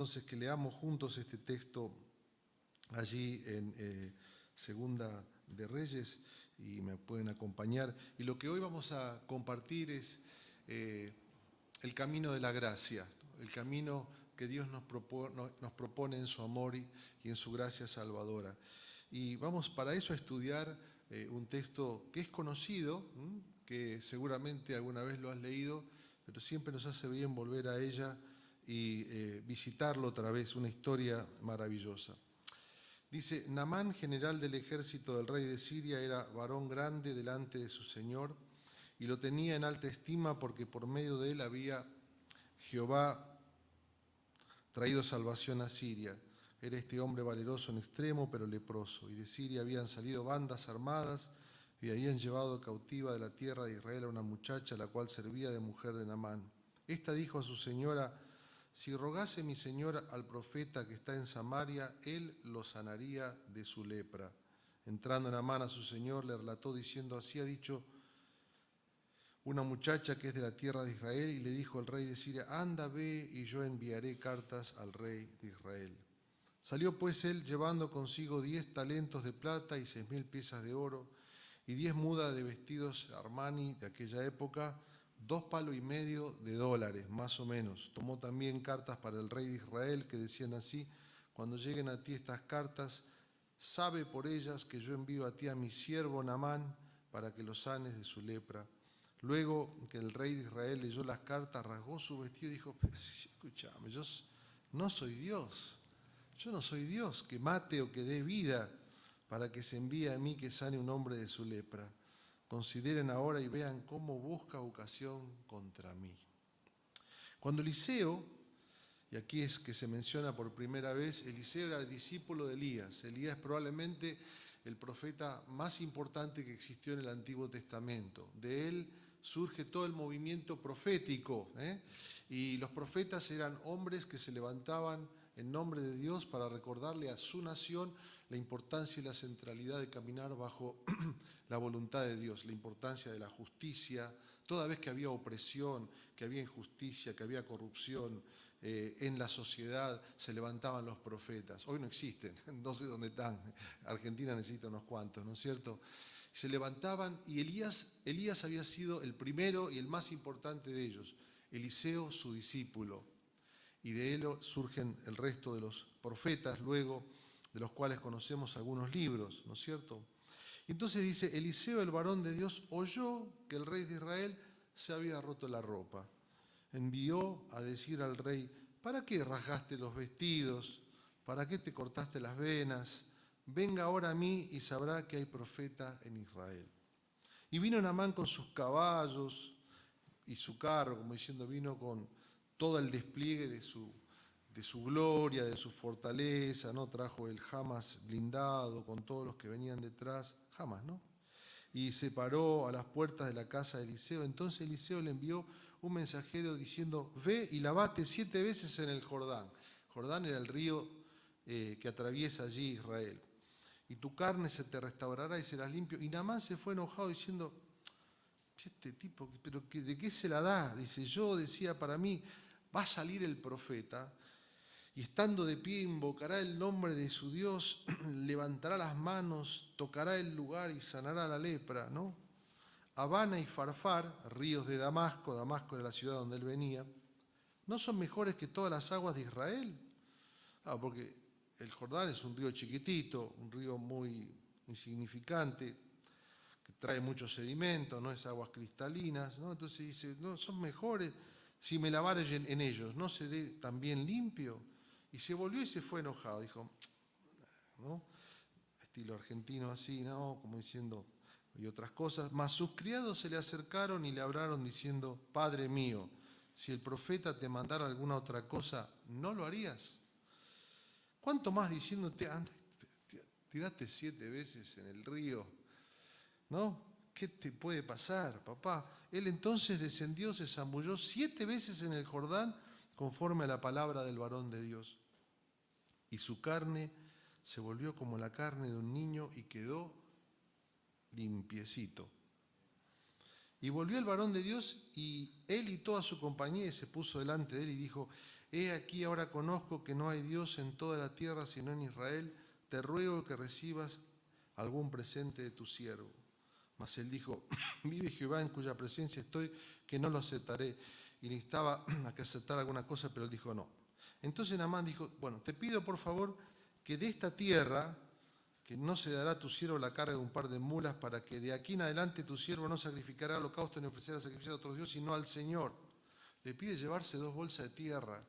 Entonces, que leamos juntos este texto allí en Segunda de Reyes y me pueden acompañar. Y lo que hoy vamos a compartir es el camino de la gracia, el camino que Dios nos propone en su amor y en su gracia salvadora. Y vamos para eso a estudiar un texto que es conocido, que seguramente alguna vez lo has leído, pero siempre nos hace bien volver a ella y visitarlo otra vez, una historia maravillosa. Dice, Naamán, general del ejército del rey de Siria, era varón grande delante de su señor y lo tenía en alta estima porque por medio de él había Jehová traído salvación a Siria. Era este hombre valeroso en extremo, pero leproso. Y de Siria habían salido bandas armadas y habían llevado cautiva de la tierra de Israel a una muchacha, la cual servía de mujer de Naamán. Esta dijo a su señora, si rogase mi señor al profeta que está en Samaria, él lo sanaría de su lepra. Entrando Naamán a su señor, le relató diciendo, así ha dicho una muchacha que es de la tierra de Israel, y le dijo al rey de Siria, anda, ve, y yo enviaré cartas al rey de Israel. Salió pues él llevando consigo 10 talentos de plata y 6.000 piezas de oro, y 10 mudas de vestidos Armani de aquella época, 2,5 palos de dólares, más o menos. Tomó también cartas para el rey de Israel que decían así, cuando lleguen a ti estas cartas, sabe por ellas que yo envío a ti a mi siervo Naamán para que lo sanes de su lepra. Luego que el rey de Israel leyó las cartas, rasgó su vestido y dijo, pero escúchame, yo no soy Dios. Yo no soy Dios que mate o que dé vida para que se envíe a mí que sane un hombre de su lepra. Consideren ahora y vean cómo busca ocasión contra mí. Cuando Eliseo, y aquí es que se menciona por primera vez, Eliseo era el discípulo de Elías. Elías es probablemente el profeta más importante que existió en el Antiguo Testamento. De él surge todo el movimiento profético, y los profetas eran hombres que se levantaban en nombre de Dios para recordarle a su nación la importancia y la centralidad de caminar bajo la voluntad de Dios, la importancia de la justicia. Toda vez que había opresión, que había injusticia, que había corrupción en la sociedad, se levantaban los profetas. Hoy no existen, no sé dónde están. Argentina necesita unos cuantos, ¿no es cierto? Se levantaban y Elías había sido el primero y el más importante de ellos. Eliseo, su discípulo. Y de él surgen el resto de los profetas, luego de los cuales conocemos algunos libros, ¿no es cierto? Y entonces dice, Eliseo, el varón de Dios, oyó que el rey de Israel se había roto la ropa. Envió a decir al rey, ¿para qué rasgaste los vestidos? ¿Para qué te cortaste las venas? Venga ahora a mí y sabrá que hay profeta en Israel. Y vino Naamán con sus caballos y su carro, como diciendo, vino con todo el despliegue de su gloria, de su fortaleza, ¿no? Trajo el Hamas blindado con todos los que venían detrás, Hamas, ¿no? Y se paró a las puertas de la casa de Eliseo. Entonces Eliseo le envió un mensajero diciendo, ve y lavate 7 veces en el Jordán. Jordán era el río que atraviesa allí Israel. Y tu carne se te restaurará y serás limpio. Y Naamán se fue enojado diciendo, este tipo, ¿pero de qué se la da? Dice, yo decía para mí, va a salir el profeta y estando de pie invocará el nombre de su Dios, levantará las manos, tocará el lugar y sanará la lepra, ¿no? Habana y Farfar, ríos de Damasco, Damasco era la ciudad donde él venía, ¿no son mejores que todas las aguas de Israel? Porque el Jordán es un río chiquitito, un río muy insignificante, que trae mucho sedimento, no es aguas cristalinas, ¿no? Entonces dice, no, son mejores, si me lavare en ellos, ¿no seré también limpio? Y se volvió y se fue enojado, dijo, ¿no? Estilo argentino así, ¿no? Como diciendo, y otras cosas. Mas sus criados se le acercaron y le hablaron diciendo, Padre mío, si el profeta te mandara alguna otra cosa, ¿no lo harías? ¿Cuánto más diciéndote, tiraste 7 veces en el río, ¿no? ¿Qué te puede pasar, papá? Él entonces descendió, se zambulló 7 veces en el Jordán, conforme a la palabra del varón de Dios. Y su carne se volvió como la carne de un niño y quedó limpiecito. Y volvió el varón de Dios y él y toda su compañía y se puso delante de él y dijo, He aquí ahora conozco que no hay Dios en toda la tierra sino en Israel. Te ruego que recibas algún presente de tu siervo. Mas él dijo, vive Jehová en cuya presencia estoy, que no lo aceptaré. Y necesitaba que aceptar alguna cosa, pero él dijo no. Entonces Naamán dijo, bueno, te pido por favor que de esta tierra, que no se dará a tu siervo la carga de un par de mulas, para que de aquí en adelante tu siervo no sacrificará holocausto ni ofrecerá sacrificio a otro Dios, sino al Señor. Le pide llevarse 2 bolsas de tierra.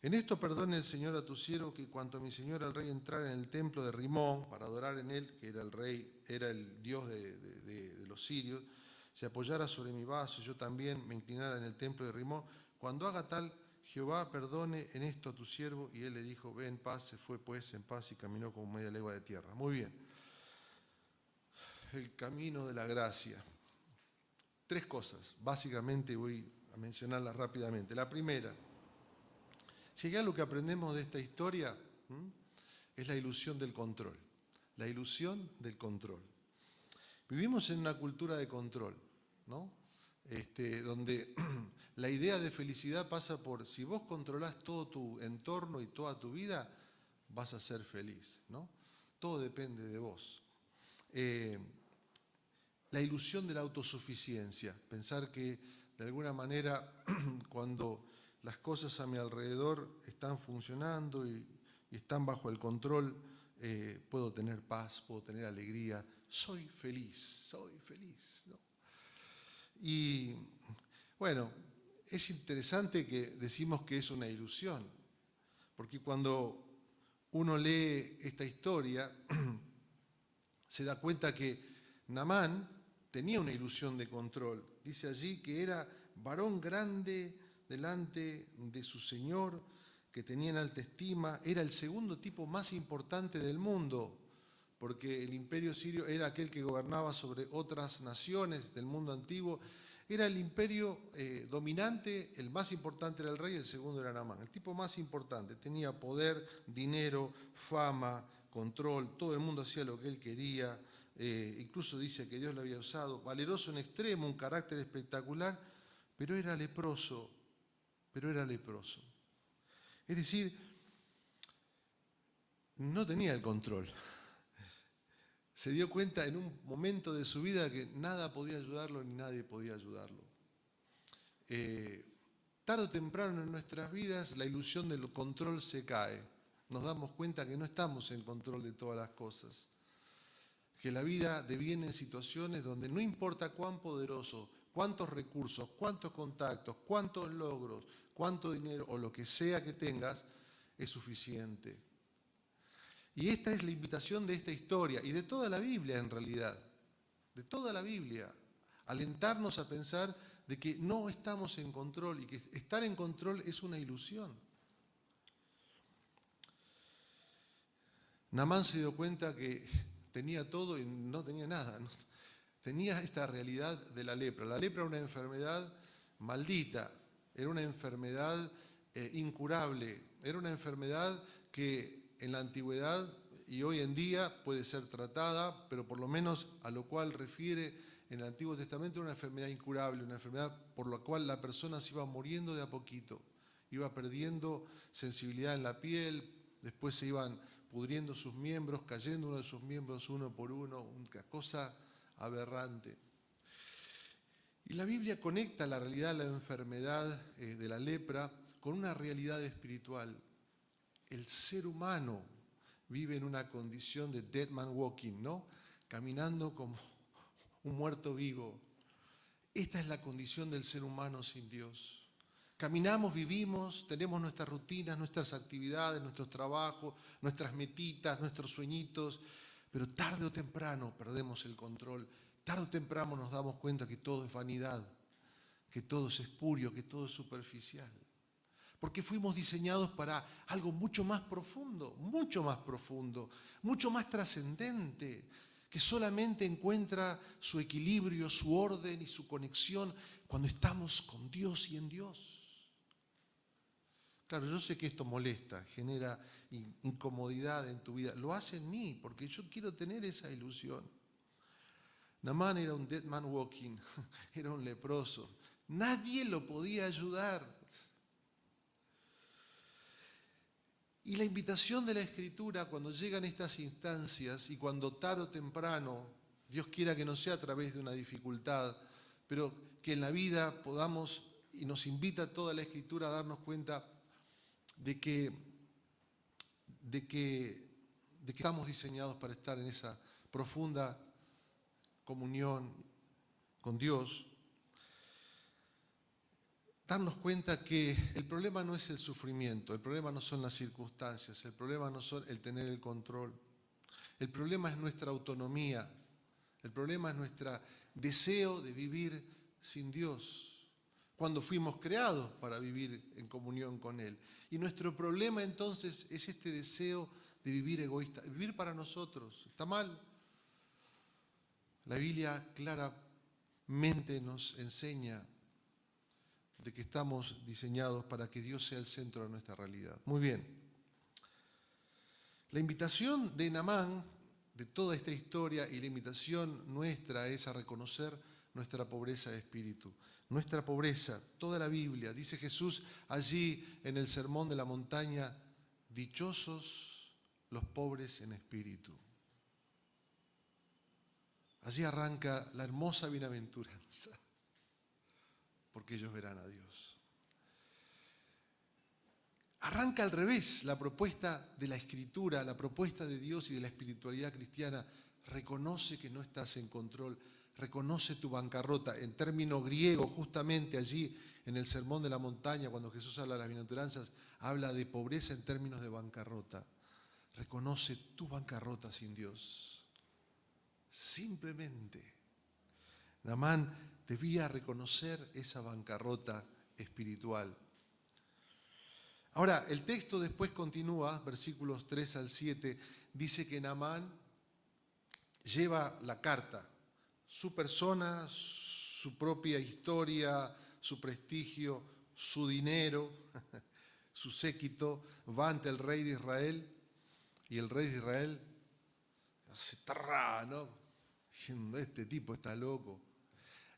En esto perdone el Señor a tu siervo, que cuanto mi señor el rey entrara en el templo de Rimón para adorar en él, que era el rey, era el dios de los sirios, se apoyara sobre mi vaso, yo también me inclinara en el templo de Rimón. Cuando haga tal, Jehová perdone en esto a tu siervo. Y él le dijo, ve en paz. Se fue pues en paz y caminó como media legua de tierra. Muy bien. El camino de la gracia. 3 cosas, básicamente voy a mencionarlas rápidamente. La primera, si hay algo que aprendemos de esta historia, es la ilusión del control. La ilusión del control. Vivimos en una cultura de control, ¿no? Donde la idea de felicidad pasa por, si vos controlás todo tu entorno y toda tu vida, vas a ser feliz, ¿no? Todo depende de vos. La ilusión de la autosuficiencia, pensar que de alguna manera cuando las cosas a mi alrededor están funcionando y están bajo el control, puedo tener paz, puedo tener alegría, soy feliz, ¿no? Y bueno, es interesante que decimos que es una ilusión, porque cuando uno lee esta historia, se da cuenta que Naamán tenía una ilusión de control. Dice allí que era varón grande delante de su señor, que tenía en alta estima, era el segundo tipo más importante del mundo, porque el imperio sirio era aquel que gobernaba sobre otras naciones del mundo antiguo. Era el imperio dominante, el más importante era el rey, el segundo era Naamán. El tipo más importante, tenía poder, dinero, fama, control, todo el mundo hacía lo que él quería, incluso dice que Dios lo había usado, valeroso en extremo, un carácter espectacular, pero era leproso, Es decir, no tenía el control. Se dio cuenta en un momento de su vida que nada podía ayudarlo ni nadie podía ayudarlo. Tarde o temprano en nuestras vidas la ilusión del control se cae. Nos damos cuenta que no estamos en control de todas las cosas. Que la vida deviene en situaciones donde no importa cuán poderoso, cuántos recursos, cuántos contactos, cuántos logros, cuánto dinero o lo que sea que tengas, es suficiente. Y esta es la invitación de esta historia y de toda la Biblia en realidad, de toda la Biblia, alentarnos a pensar de que no estamos en control y que estar en control es una ilusión. Naamán se dio cuenta que tenía todo y no tenía nada. Tenía esta realidad de la lepra. La lepra era una enfermedad maldita, era una enfermedad incurable, era una enfermedad que en la antigüedad y hoy en día puede ser tratada, pero por lo menos a lo cual refiere en el Antiguo Testamento, era una enfermedad incurable, una enfermedad por la cual la persona se iba muriendo de a poquito, iba perdiendo sensibilidad en la piel, después se iban pudriendo sus miembros, cayendo uno de sus miembros uno por uno, una cosa aberrante. Y la Biblia conecta la realidad de la enfermedad de la lepra con una realidad espiritual. El ser humano vive en una condición de dead man walking, ¿no? Caminando como un muerto vivo. Esta es la condición del ser humano sin Dios. Caminamos, vivimos, tenemos nuestras rutinas, nuestras actividades, nuestros trabajos, nuestras metitas, nuestros sueñitos, pero tarde o temprano perdemos el control. Tarde o temprano nos damos cuenta que todo es vanidad, que todo es espurio, que todo es superficial. Porque fuimos diseñados para algo mucho más profundo, mucho más trascendente, que solamente encuentra su equilibrio, su orden y su conexión cuando estamos con Dios y en Dios. Claro, yo sé que esto molesta, genera incomodidad en tu vida. Lo hace en mí, porque yo quiero tener esa ilusión. Naamán era un dead man walking, era un leproso. Nadie lo podía ayudar. Y la invitación de la Escritura cuando llegan estas instancias y cuando tarde o temprano, Dios quiera que no sea a través de una dificultad, pero que en la vida podamos, y nos invita toda la Escritura a darnos cuenta de que estamos diseñados para estar en esa profunda comunión con Dios. Darnos cuenta que el problema no es el sufrimiento, el problema no son las circunstancias, el problema no son el tener el control, el problema es nuestra autonomía, el problema es nuestro deseo de vivir sin Dios, cuando fuimos creados para vivir en comunión con Él. Y nuestro problema entonces es este deseo de vivir egoísta, vivir para nosotros. ¿Está mal? La Biblia claramente nos enseña de que estamos diseñados para que Dios sea el centro de nuestra realidad. Muy bien. La invitación de Naamán, de toda esta historia, y la invitación nuestra es a reconocer nuestra pobreza de espíritu. Nuestra pobreza, toda la Biblia, dice Jesús allí en el Sermón de la Montaña, dichosos los pobres en espíritu. Allí arranca la hermosa bienaventuranza, porque ellos verán a Dios. Arranca al revés la propuesta de la Escritura, la propuesta de Dios y de la espiritualidad cristiana. Reconoce que no estás en control, reconoce tu bancarrota. En término griego, justamente allí en el Sermón de la Montaña, cuando Jesús habla de las bienaventuranzas, habla de pobreza en términos de bancarrota. Reconoce tu bancarrota sin Dios. Simplemente. Naamán debía reconocer esa bancarrota espiritual. Ahora, el texto después continúa, versículos 3 al 7, dice que Naamán lleva la carta, su persona, su propia historia, su prestigio, su dinero, su séquito, va ante el rey de Israel, y el rey de Israel hace tarra, ¿no? Diciendo, este tipo está loco.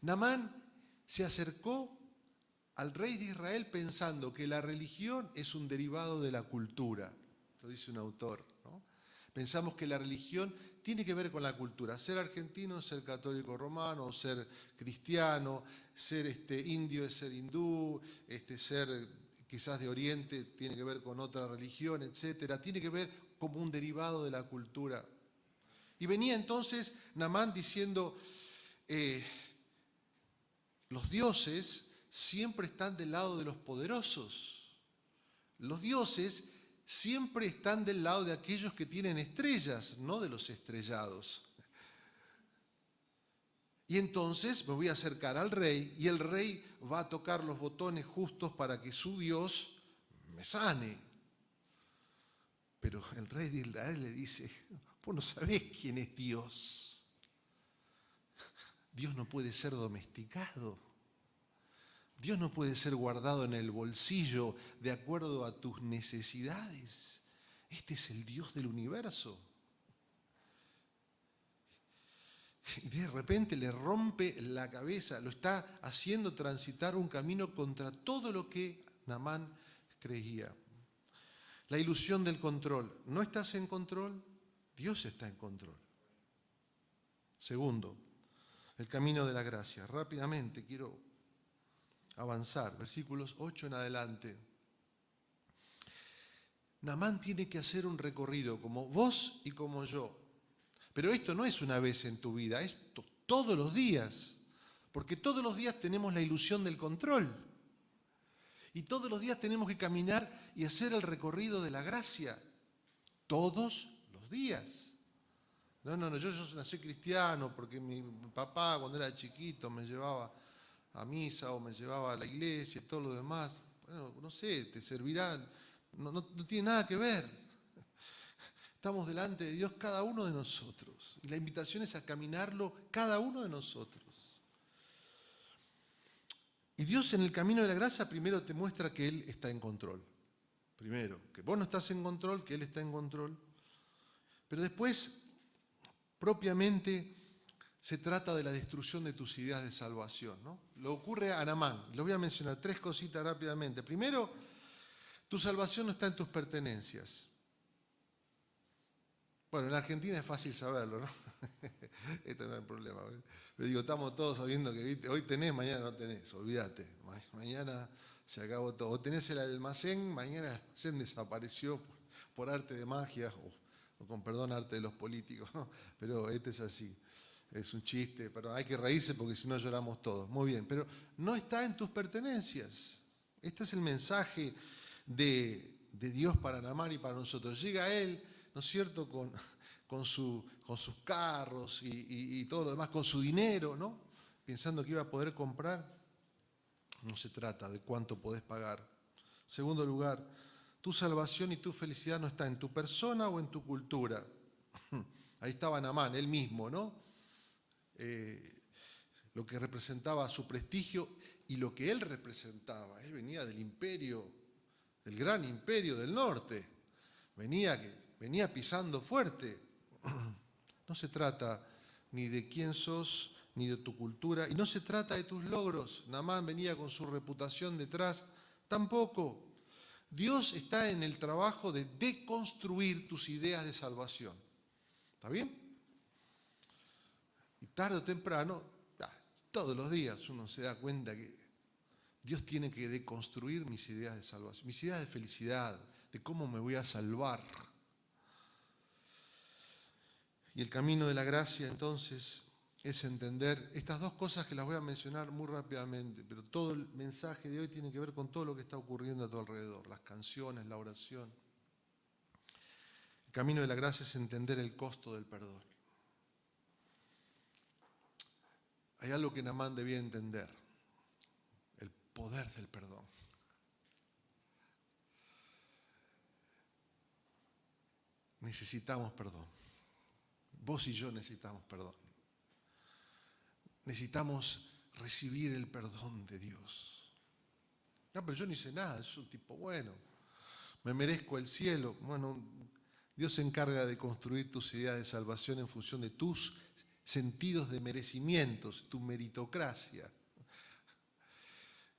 Naamán se acercó al rey de Israel pensando que la religión es un derivado de la cultura. Esto dice un autor, ¿no? Pensamos que la religión tiene que ver con la cultura. Ser argentino es ser católico romano, ser cristiano, ser indio es ser hindú, ser quizás de Oriente tiene que ver con otra religión, etc. Tiene que ver como un derivado de la cultura. Y venía entonces Naamán diciendo, los dioses siempre están del lado de los poderosos. Los dioses siempre están del lado de aquellos que tienen estrellas, no de los estrellados. Y entonces me voy a acercar al rey y el rey va a tocar los botones justos para que su Dios me sane. Pero el rey de Israel le dice, vos no sabés quién es Dios. Dios no puede ser domesticado. Dios no puede ser guardado en el bolsillo de acuerdo a tus necesidades. Este es el Dios del universo. Y de repente le rompe la cabeza, lo está haciendo transitar un camino contra todo lo que Naamán creía. La ilusión del control. ¿No estás en control? Dios está en control. Segundo, el camino de la gracia. Rápidamente quiero avanzar, versículos 8 en adelante. Naamán tiene que hacer un recorrido como vos y como yo. Pero esto no es una vez en tu vida, es todos los días. Porque todos los días tenemos la ilusión del control. Y todos los días tenemos que caminar y hacer el recorrido de la gracia. Todos los días. No, yo nací cristiano porque mi papá cuando era chiquito me llevaba a misa o me llevaba a la iglesia y todo lo demás. Bueno, no sé, te servirán. No tiene nada que ver. Estamos delante de Dios cada uno de nosotros. Y la invitación es a caminarlo cada uno de nosotros. Y Dios en el camino de la gracia primero te muestra que Él está en control. Primero, que vos no estás en control, que Él está en control. Pero después, propiamente, se trata de la destrucción de tus ideas de salvación, ¿no? Lo ocurre a Naamán. Les voy a mencionar 3 cositas rápidamente. Primero, Tu salvación no está en tus pertenencias. Bueno, en Argentina es fácil saberlo, ¿no? Este no es el problema. Pero digo, estamos todos sabiendo que ¿viste? Hoy tenés, mañana no tenés, olvídate. Mañana se acabó todo. O tenés el almacén, mañana el almacén desapareció por arte de magia, o con perdón, arte de los políticos, ¿no? Pero este es así. Es un chiste, pero hay que reírse porque si no lloramos todos. Muy bien, pero no está en tus pertenencias. Este es el mensaje de Dios para Naamán y para nosotros. Llega a él, ¿no es cierto?, con sus carros y todo lo demás, con su dinero, ¿no? Pensando que iba a poder comprar. No se trata de cuánto podés pagar. Segundo lugar, tu salvación y tu felicidad no está en tu persona o en tu cultura. Ahí estaba Naamán, él mismo, ¿no? Lo que representaba su prestigio y lo que él representaba. Él venía del imperio, del gran imperio del norte. Venía pisando fuerte. No se trata ni de quién sos, ni de tu cultura, y no se trata de tus logros. Naamán venía con su reputación detrás, tampoco. Dios está en el trabajo de deconstruir tus ideas de salvación. ¿Está bien? Y tarde o temprano, todos los días uno se da cuenta que Dios tiene que deconstruir mis ideas de salvación, mis ideas de felicidad, de cómo me voy a salvar. Y el camino de la gracia, entonces, es entender estas dos cosas que las voy a mencionar muy rápidamente, pero todo el mensaje de hoy tiene que ver con todo lo que está ocurriendo a tu alrededor, las canciones, la oración. El camino de la gracia es entender el costo del perdón. Hay algo que Naamán debía entender, el poder del perdón. Necesitamos perdón. Vos y yo necesitamos perdón. Necesitamos recibir el perdón de Dios. No, pero yo no hice nada, soy un tipo bueno, me merezco el cielo. Bueno, Dios se encarga de construir tus ideas de salvación en función de tus sentidos de merecimientos, tu meritocracia.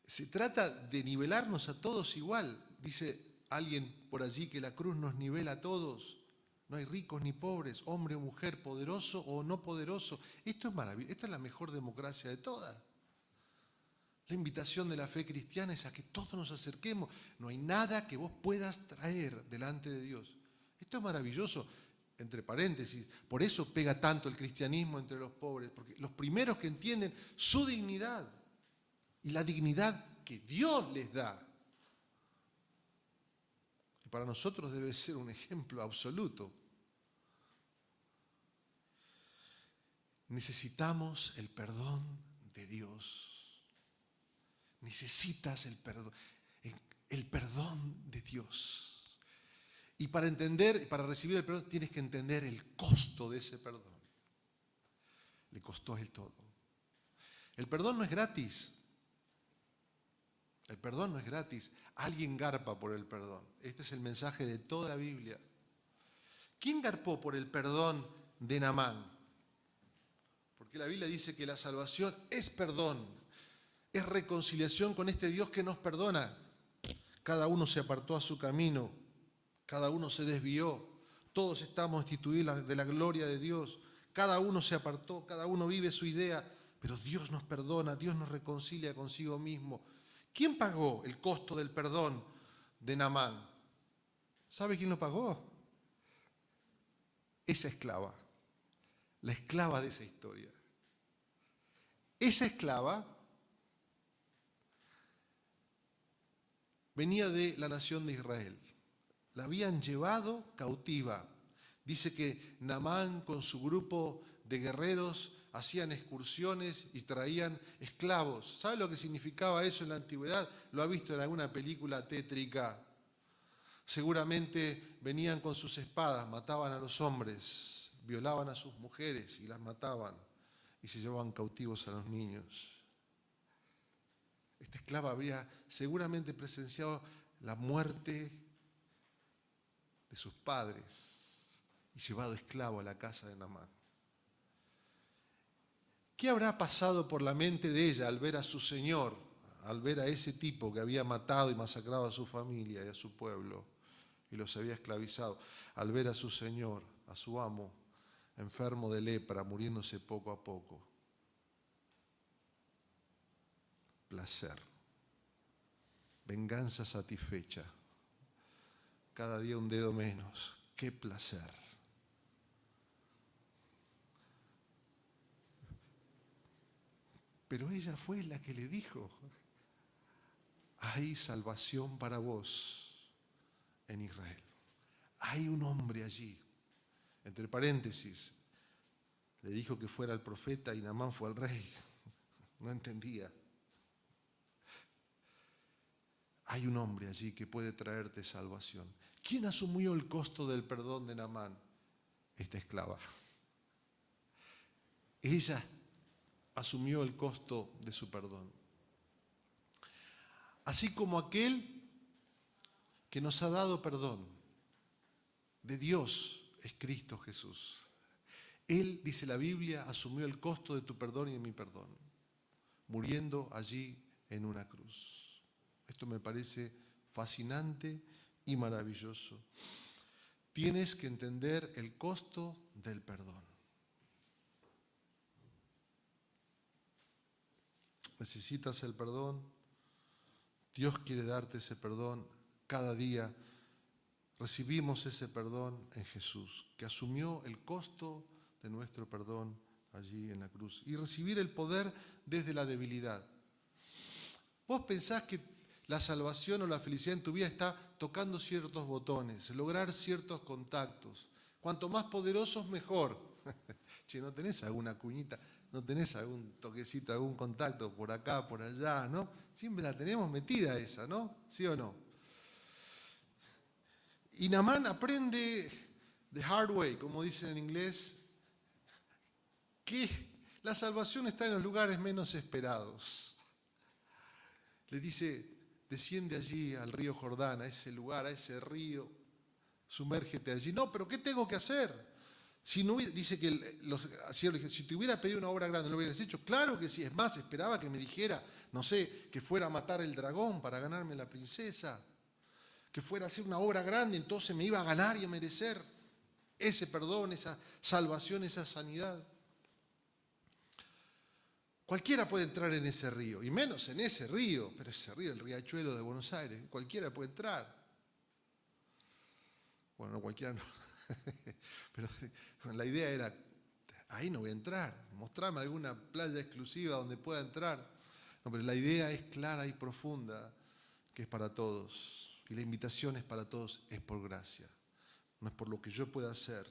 Se trata de nivelarnos a todos igual. Dice alguien por allí que la cruz nos nivela a todos. No hay ricos ni pobres, hombre o mujer, poderoso o no poderoso. Esto es maravilloso, esta es la mejor democracia de todas. La invitación de la fe cristiana es a que todos nos acerquemos. No hay nada que vos puedas traer delante de Dios. Esto es maravilloso, entre paréntesis. Por eso pega tanto el cristianismo entre los pobres, porque los primeros que entienden su dignidad y la dignidad que Dios les da. Y para nosotros debe ser un ejemplo absoluto. Necesitamos el perdón de Dios. Necesitas el perdón de Dios. Y para entender, para recibir el perdón, tienes que entender el costo de ese perdón. Le costó el todo. El perdón no es gratis. El perdón no es gratis. Alguien garpa por el perdón. Este es el mensaje de toda la Biblia. ¿Quién garpó por el perdón de Naamán? Porque la Biblia dice que la salvación es perdón, es reconciliación con este Dios que nos perdona. Cada uno se apartó a su camino, cada uno se desvió, todos estamos destituidos de la gloria de Dios, cada uno se apartó, cada uno vive su idea, pero Dios nos perdona, Dios nos reconcilia consigo mismo. ¿Quién pagó el costo del perdón de Naamán? ¿Sabe quién lo pagó? Esa esclava, la esclava de esa historia. Esa esclava venía de la nación de Israel. La habían llevado cautiva. Dice que Naamán con su grupo de guerreros hacían excursiones y traían esclavos. ¿Sabe lo que significaba eso en la antigüedad? Lo ha visto en alguna película tétrica. Seguramente venían con sus espadas, mataban a los hombres, violaban a sus mujeres y las mataban y se llevaban cautivos a los niños. Esta esclava habría seguramente presenciado la muerte de sus padres y llevado esclavo a la casa de Naamán. ¿Qué habrá pasado por la mente de ella al ver a su señor, al ver a ese tipo que había matado y masacrado a su familia y a su pueblo y los había esclavizado, al ver a su señor, a su amo, enfermo de lepra, muriéndose poco a poco. Placer. Venganza satisfecha. Cada día un dedo menos. ¡Qué placer! Pero ella fue la que le dijo: hay salvación para vos en Israel. Hay un hombre allí. Entre paréntesis, le dijo que fuera el profeta y Naamán fue al rey. No entendía. Hay un hombre allí que puede traerte salvación. ¿Quién asumió el costo del perdón de Naamán? Esta esclava. Ella asumió el costo de su perdón. Así como aquel que nos ha dado perdón de Dios es Cristo Jesús. Él, dice la Biblia, asumió el costo de tu perdón y de mi perdón, muriendo allí en una cruz. Esto me parece fascinante y maravilloso. Tienes que entender el costo del perdón. Necesitas el perdón. Dios quiere darte ese perdón. Cada día recibimos ese perdón en Jesús, que asumió el costo de nuestro perdón allí en la cruz. Y recibir el poder desde la debilidad. Vos pensás que la salvación o la felicidad en tu vida está tocando ciertos botones, lograr ciertos contactos. Cuanto más poderosos, mejor. Che, ¿no tenés alguna cuñita? ¿No tenés algún toquecito, algún contacto por acá, por allá, no? Siempre la tenemos metida esa, ¿no? ¿Sí o no? Y Naamán aprende the hard way, como dicen en inglés, que la salvación está en los lugares menos esperados. Le dice: desciende allí al río Jordán, a ese lugar, a ese río, sumérgete allí. No, pero ¿qué tengo que hacer? Si no hubiera, dice que si te hubiera pedido una obra grande, ¿lo hubieras hecho? Claro que sí. Es más, esperaba que me dijera, no sé, que fuera a matar el dragón para ganarme la princesa, que fuera a hacer una obra grande, entonces me iba a ganar y a merecer ese perdón, esa salvación, esa sanidad. Cualquiera puede entrar en ese río, y menos en ese río, pero ese río, el Riachuelo de Buenos Aires, cualquiera puede entrar. Bueno, no cualquiera no, pero la idea era, ahí no voy a entrar, mostrame alguna playa exclusiva donde pueda entrar. No, pero la idea es clara y profunda, que es para todos, y la invitación es para todos, es por gracia, no es por lo que yo pueda hacer.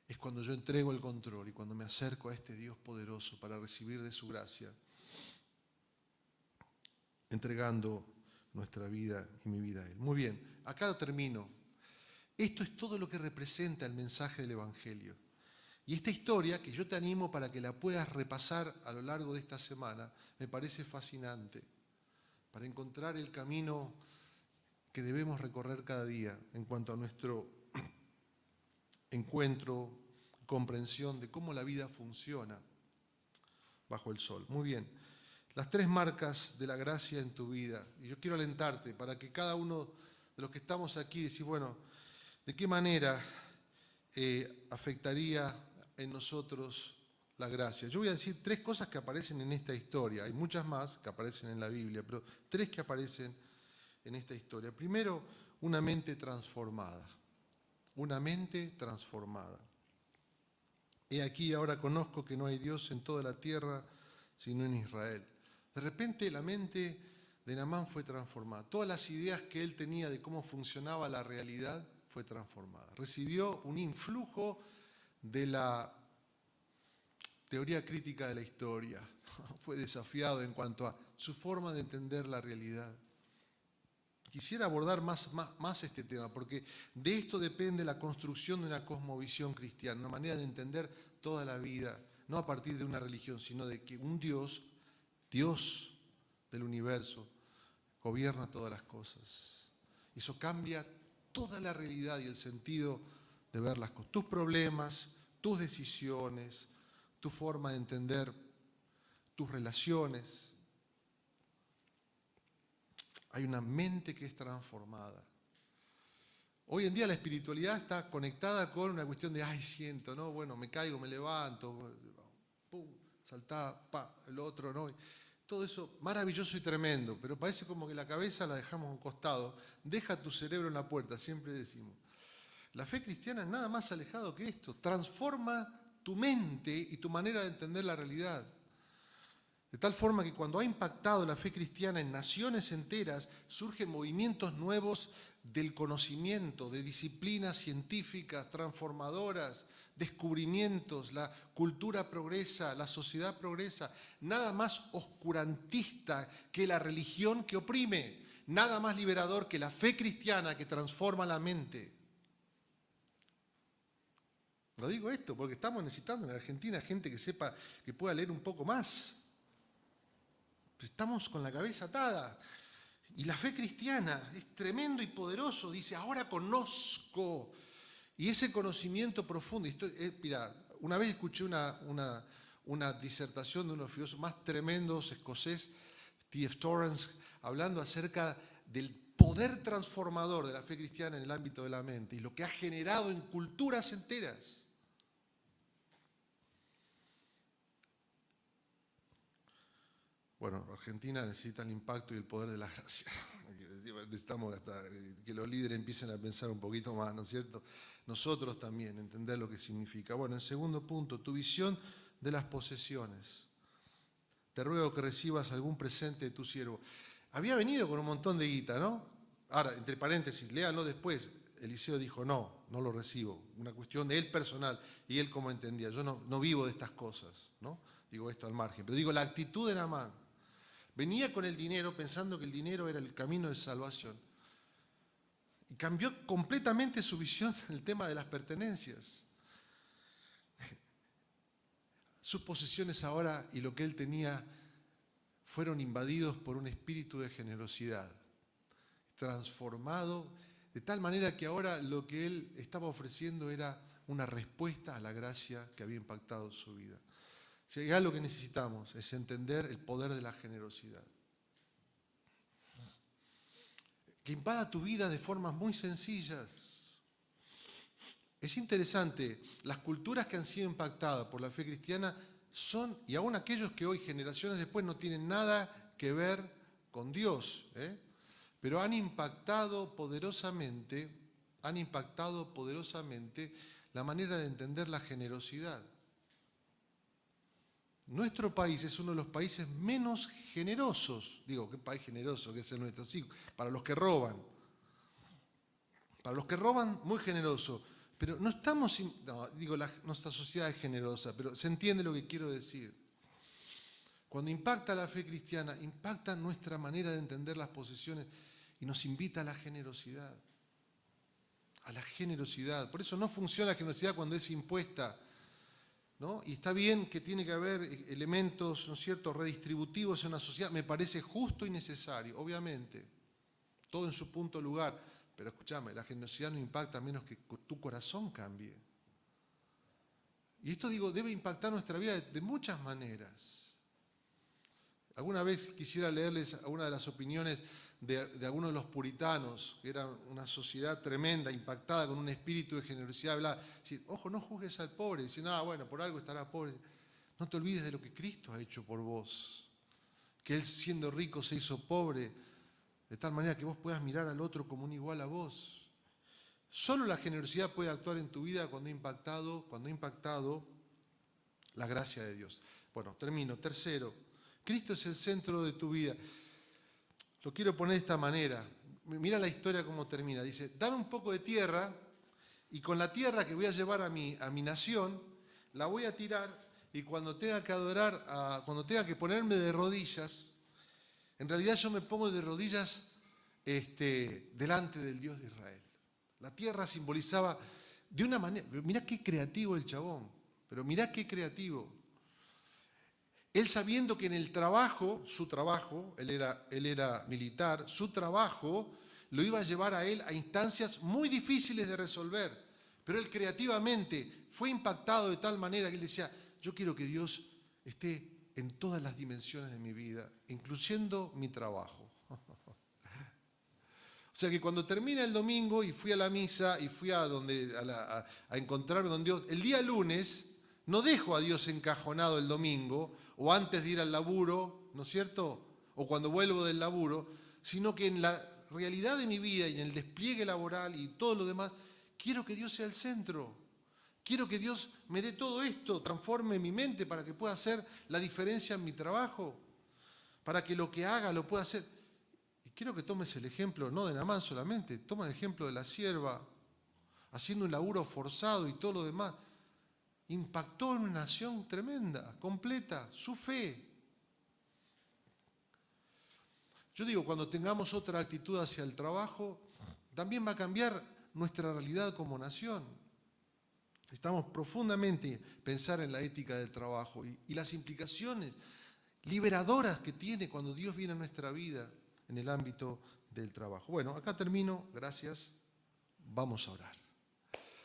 Es cuando yo entrego el control y cuando me acerco a este Dios poderoso para recibir de su gracia, entregando nuestra vida y mi vida a Él. Muy bien, acá lo termino. Esto es todo lo que representa el mensaje del Evangelio. Y esta historia, que yo te animo para que la puedas repasar a lo largo de esta semana, me parece fascinante, para encontrar el camino que debemos recorrer cada día en cuanto a nuestro encuentro, comprensión de cómo la vida funciona bajo el sol. Muy bien, las 3 marcas de la gracia en tu vida. Y yo quiero alentarte para que cada uno de los que estamos aquí decir, bueno, ¿de qué manera afectaría en nosotros la gracia? Yo voy a decir 3 cosas que aparecen en esta historia. Hay muchas más que aparecen en la Biblia, pero 3 que aparecen en esta historia. Primero, una mente transformada. Una mente transformada. He aquí, ahora conozco que no hay Dios en toda la tierra, sino en Israel. De repente la mente de Naamán fue transformada. Todas las ideas que él tenía de cómo funcionaba la realidad fue transformada. Recibió un influjo de la teoría crítica de la historia. Fue desafiado en cuanto a su forma de entender la realidad. Quisiera abordar más este tema, porque de esto depende la construcción de una cosmovisión cristiana, una manera de entender toda la vida, no a partir de una religión, sino de que un Dios del universo, gobierna todas las cosas. Eso cambia toda la realidad y el sentido de ver las cosas. Tus problemas, tus decisiones, tu forma de entender tus relaciones. Hay una mente que es transformada. Hoy en día la espiritualidad está conectada con una cuestión de, ay, siento, ¿no? Bueno, me caigo, me levanto, pum, saltá, pa, el otro, ¿no? Todo eso maravilloso y tremendo, pero parece como que la cabeza la dejamos a un costado. Deja tu cerebro en la puerta, siempre decimos. La fe cristiana es nada más alejado que esto. Transforma tu mente y tu manera de entender la realidad. De tal forma que cuando ha impactado la fe cristiana en naciones enteras, surgen movimientos nuevos del conocimiento, de disciplinas científicas transformadoras, descubrimientos, la cultura progresa, la sociedad progresa. Nada más oscurantista que la religión que oprime, nada más liberador que la fe cristiana que transforma la mente. Lo digo esto porque estamos necesitando en Argentina gente que sepa, que pueda leer un poco más. Estamos con la cabeza atada. Y la fe cristiana es tremendo y poderoso. Dice, ahora conozco. Y ese conocimiento profundo. Mira, una vez escuché una disertación de uno de los filósofos más tremendos escocés, T.F. Torrance, hablando acerca del poder transformador de la fe cristiana en el ámbito de la mente y lo que ha generado en culturas enteras. Bueno, Argentina necesita el impacto y el poder de la gracia. Necesitamos que los líderes empiecen a pensar un poquito más, ¿no es cierto? Nosotros también, entender lo que significa. Bueno, en segundo punto, tu visión de las posesiones. Te ruego que recibas algún presente de tu siervo. Había venido con un montón de guita, ¿no? Ahora, entre paréntesis, léanlo después. Eliseo dijo, no lo recibo. Una cuestión de él personal y él como entendía. Yo no vivo de estas cosas, ¿no? Digo esto al margen. Pero digo, la actitud de Naamán. Venía con el dinero pensando que el dinero era el camino de salvación. Y cambió completamente su visión en el tema de las pertenencias. Sus posesiones ahora y lo que él tenía fueron invadidos por un espíritu de generosidad, transformado de tal manera que ahora lo que él estaba ofreciendo era una respuesta a la gracia que había impactado su vida. Si hay algo que necesitamos es entender el poder de la generosidad. Que invada tu vida de formas muy sencillas. Es interesante, las culturas que han sido impactadas por la fe cristiana son, y aún aquellos que hoy, generaciones después, no tienen nada que ver con Dios, pero han impactado poderosamente la manera de entender la generosidad. Nuestro país es uno de los países menos generosos. Digo, ¿qué país generoso que es el nuestro? Sí, para los que roban. Para los que roban, muy generoso. Pero no estamos, nuestra sociedad es generosa, pero se entiende lo que quiero decir. Cuando impacta la fe cristiana, impacta nuestra manera de entender las posesiones y nos invita a la generosidad. A la generosidad. Por eso no funciona la generosidad cuando es impuesta, ¿no? Y está bien que tiene que haber elementos, ¿no es cierto?, redistributivos en una sociedad. Me parece justo y necesario, obviamente. Todo en su punto lugar. Pero escúchame, la generosidad no impacta a menos que tu corazón cambie. Y esto, debe impactar nuestra vida de muchas maneras. Alguna vez quisiera leerles alguna de las opiniones de algunos de los puritanos, que eran una sociedad tremenda, impactada con un espíritu de generosidad. Hablaba, decir, ojo, no juzgues al pobre. Dicen, bueno, por algo estará pobre. No te olvides de lo que Cristo ha hecho por vos. Que Él, siendo rico, se hizo pobre, de tal manera que vos puedas mirar al otro como un igual a vos. Solo la generosidad puede actuar en tu vida cuando ha impactado la gracia de Dios. Bueno, termino. Tercero, Cristo es el centro de tu vida. Lo quiero poner de esta manera. Mira la historia cómo termina. Dice, dame un poco de tierra y con la tierra que voy a llevar a mi nación, la voy a tirar y cuando tenga que adorar, cuando tenga que ponerme de rodillas, en realidad yo me pongo de rodillas delante del Dios de Israel. La tierra simbolizaba de una manera, mirá qué creativo el chabón, pero mirá qué creativo. Él sabiendo que en el trabajo, su trabajo, él era militar, su trabajo lo iba a llevar a él a instancias muy difíciles de resolver, pero él creativamente fue impactado de tal manera que él decía, yo quiero que Dios esté en todas las dimensiones de mi vida, incluyendo mi trabajo. O sea que cuando termina el domingo y fui a la misa y fui a encontrarme con Dios, el día lunes no dejo a Dios encajonado el domingo o antes de ir al laburo, ¿no es cierto? O cuando vuelvo del laburo, sino que en la realidad de mi vida y en el despliegue laboral y todo lo demás, quiero que Dios sea el centro. Quiero que Dios me dé todo esto, transforme mi mente para que pueda hacer la diferencia en mi trabajo, para que lo que haga lo pueda hacer. Y quiero que tomes el ejemplo, no de Naamán solamente, toma el ejemplo de la sierva, haciendo un laburo forzado y todo lo demás. Impactó en una nación tremenda, completa, su fe. Yo digo, cuando tengamos otra actitud hacia el trabajo, también va a cambiar nuestra realidad como nación. Estamos profundamente pensar en la ética del trabajo y las implicaciones liberadoras que tiene cuando Dios viene a nuestra vida en el ámbito del trabajo. Bueno, acá termino, gracias, vamos a orar.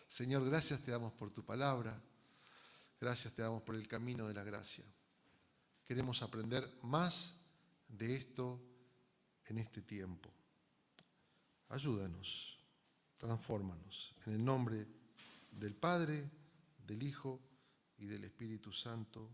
Señor, gracias te damos por tu palabra, gracias te damos por el camino de la gracia. Queremos aprender más de esto en este tiempo. Ayúdanos, transfórmanos, en el nombre del Padre, del Hijo y del Espíritu Santo.